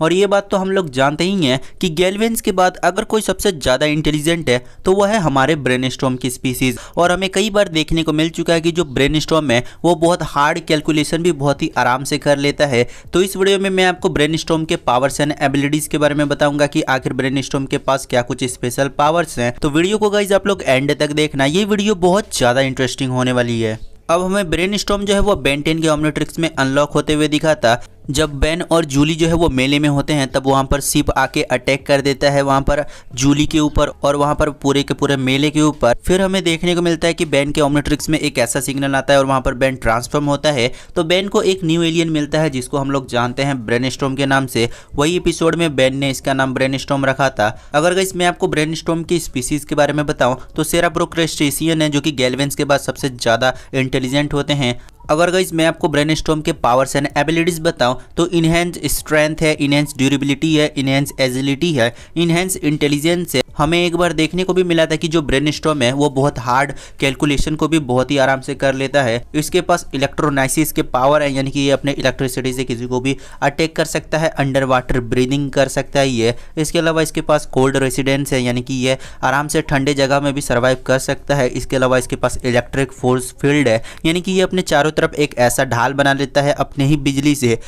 और ये बात तो हम लोग जानते ही हैं कि गैल्वेंस के बाद अगर कोई सबसे ज़्यादा इंटेलिजेंट है तो वह है हमारे ब्रेनस्टॉर्म की स्पीसीज। और हमें कई बार देखने को मिल चुका है कि जो ब्रेनस्टॉर्म है वो बहुत हार्ड कैलकुलेशन भी बहुत ही आराम से कर लेता है। तो इस वीडियो में मैं आपको ब्रेनस्टॉर्म के पावर्स एंड एबिलिटीज के बारे में बताऊंगा कि आखिर ब्रेनस्टॉर्म के पास क्या कुछ स्पेशल पावर्स हैं। तो वीडियो को गाइज आप लोग एंड तक देखना, ये वीडियो बहुत ज़्यादा इंटरेस्टिंग होने वाली है। अब हमें ब्रेनस्टॉर्म जो है वो बेन 10 के ओमनिट्रिक्स में अनलॉक होते हुए दिखाता। जब बेन और जूली जो है वो मेले में होते हैं तब वहाँ पर सिप आके अटैक कर देता है वहाँ पर जूली के ऊपर और वहाँ पर पूरे के पूरे मेले के ऊपर। फिर हमें देखने को मिलता है कि बेन के ओमनिट्रिक्स में एक ऐसा सिग्नल आता है और वहाँ पर बेन ट्रांसफॉर्म होता है। तो बेन को एक न्यू एलियन मिलता है जिसको हम लोग जानते हैं ब्रेनस्टॉर्म के नाम से। वही एपिसोड में बेन ने इसका नाम ब्रेनस्टॉर्म रखा था। अगर गाइस मैं आपको ब्रेनस्टॉर्म की स्पीसीज के बारे में बताऊं तो सेराब्रोक्रस्टेशियन है जो कि गैल्वेंस के बाद सबसे ज़्यादा इंटेलिजेंट होते हैं। अगर गाइस मैं आपको ब्रेनस्टॉर्म के पावर्स एंड एबिलिटीज बताऊं तो इनहेंस स्ट्रेंथ है, इनहेंस ड्यूरेबिलिटी है, इनहेंस एजिलिटी है, इनहेंस इंटेलिजेंस है। हमें एक बार देखने को भी मिला था कि जो ब्रेनस्टॉर्म है वो बहुत हार्ड कैलकुलेशन को भी बहुत ही आराम से कर लेता है। इसके पास इलेक्ट्रोनाइसिस के पावर है, यानी कि ये अपने इलेक्ट्रिसिटी से किसी को भी अटैक कर सकता है। अंडर वाटर ब्रीदिंग कर सकता है ये। इसके अलावा इसके पास कोल्ड रेसिडेंस है, यानी कि ये आराम से ठंडे जगह में भी सर्वाइव कर सकता है। इसके अलावा इसके पास इलेक्ट्रिक फोर्स फील्ड है, यानी कि ये अपने चारों तरफ एक ऐसा ढाल बना लेता है अपने ही बिजली से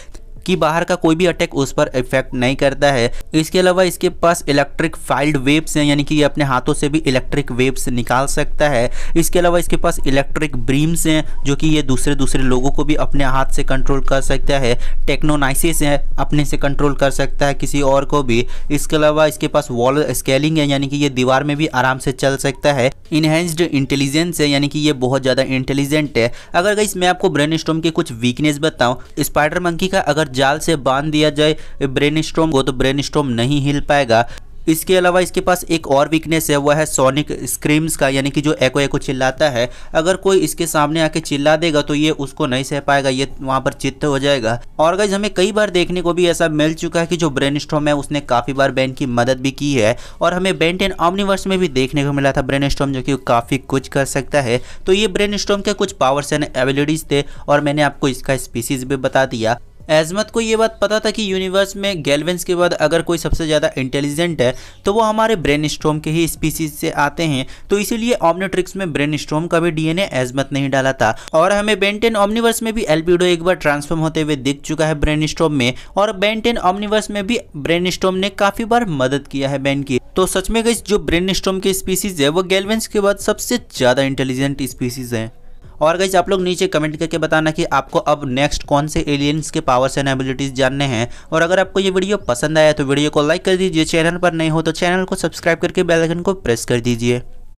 कि बाहर का कोई भी अटैक उस पर इफेक्ट नहीं करता है। इसके अलावा इसके पास इलेक्ट्रिक फाइल्ड वेव्स हैं, यानी कि ये अपने हाथों से भी इलेक्ट्रिक वेव्स निकाल सकता है। इसके अलावा इसके पास इलेक्ट्रिक ब्रीम्स हैं जो कि ये दूसरे लोगों को भी अपने हाथ से कंट्रोल कर सकता है। टेक्नोनाइसिस है, अपने से कंट्रोल कर सकता है किसी और को भी। इसके अलावा इसके पास वॉल स्केलिंग है, यानी कि ये दीवार में भी आराम से चल सकता है। इनहेंस्ड इंटेलिजेंस है, यानी कि ये बहुत ज़्यादा इंटेलिजेंट है। अगर गाइस मैं आपको ब्रेनस्टॉर्म के कुछ वीकनेस बताऊं, स्पाइडर मंकी का अगर जाल से बांध दिया जाए ब्रेनस्टॉर्म को तो ब्रेनस्टॉर्म नहीं हिल पाएगा। इसके अलावा इसके पास एक और वीकनेस है, वह है सोनिक स्क्रीम्स का, यानी कि जो एको एको चिल्लाता है। अगर कोई इसके सामने आके चिल्ला देगा तो ये उसको नहीं सह पाएगा, ये वहाँ पर चित्त हो जाएगा। और गाइस हमें कई बार देखने को भी ऐसा मिल चुका है कि जो ब्रेनस्टॉर्म है उसने काफ़ी बार बेन की मदद भी की है। और हमें बेन 10 ओमनिवर्स में भी देखने को मिला था ब्रेनस्टॉर्म जो कि काफ़ी कुछ कर सकता है। तो ये ब्रेनस्टॉर्म के कुछ पावर्स एंड एबिलिटीज थे और मैंने आपको इसका स्पीसीज भी बता दिया। एजमत को ये बात पता था कि यूनिवर्स में गैल्वेंस के बाद अगर कोई सबसे ज़्यादा इंटेलिजेंट है तो वो हमारे ब्रेनस्टॉर्म के ही स्पीसीज से आते हैं। तो इसीलिए ओमनिट्रिक्स में ब्रेनस्टॉर्म का भी डीएनए एजमत नहीं डाला था। और हमें बेन 10 ओमनिवर्स में भी एल्पिडो एक बार ट्रांसफॉर्म होते हुए दिख चुका है ब्रेनस्टॉर्म में। और बेन 10 ओमनिवर्स में भी ब्रेनस्टॉर्म ने काफ़ी बार मदद किया है बेन की। तो सच में गाइस जो ब्रेनस्टॉर्म के स्पीसीज है वो गैल्वेंस के बाद सबसे ज़्यादा इंटेलिजेंट स्पीसीज हैं। और गाइस आप लोग नीचे कमेंट करके बताना कि आपको अब नेक्स्ट कौन से एलियंस के पावर्स एंड एबिलिटीज जानने हैं। और अगर आपको ये वीडियो पसंद आया तो वीडियो को लाइक कर दीजिए, चैनल पर नए हो तो चैनल को सब्सक्राइब करके बेल आइकन को प्रेस कर दीजिए।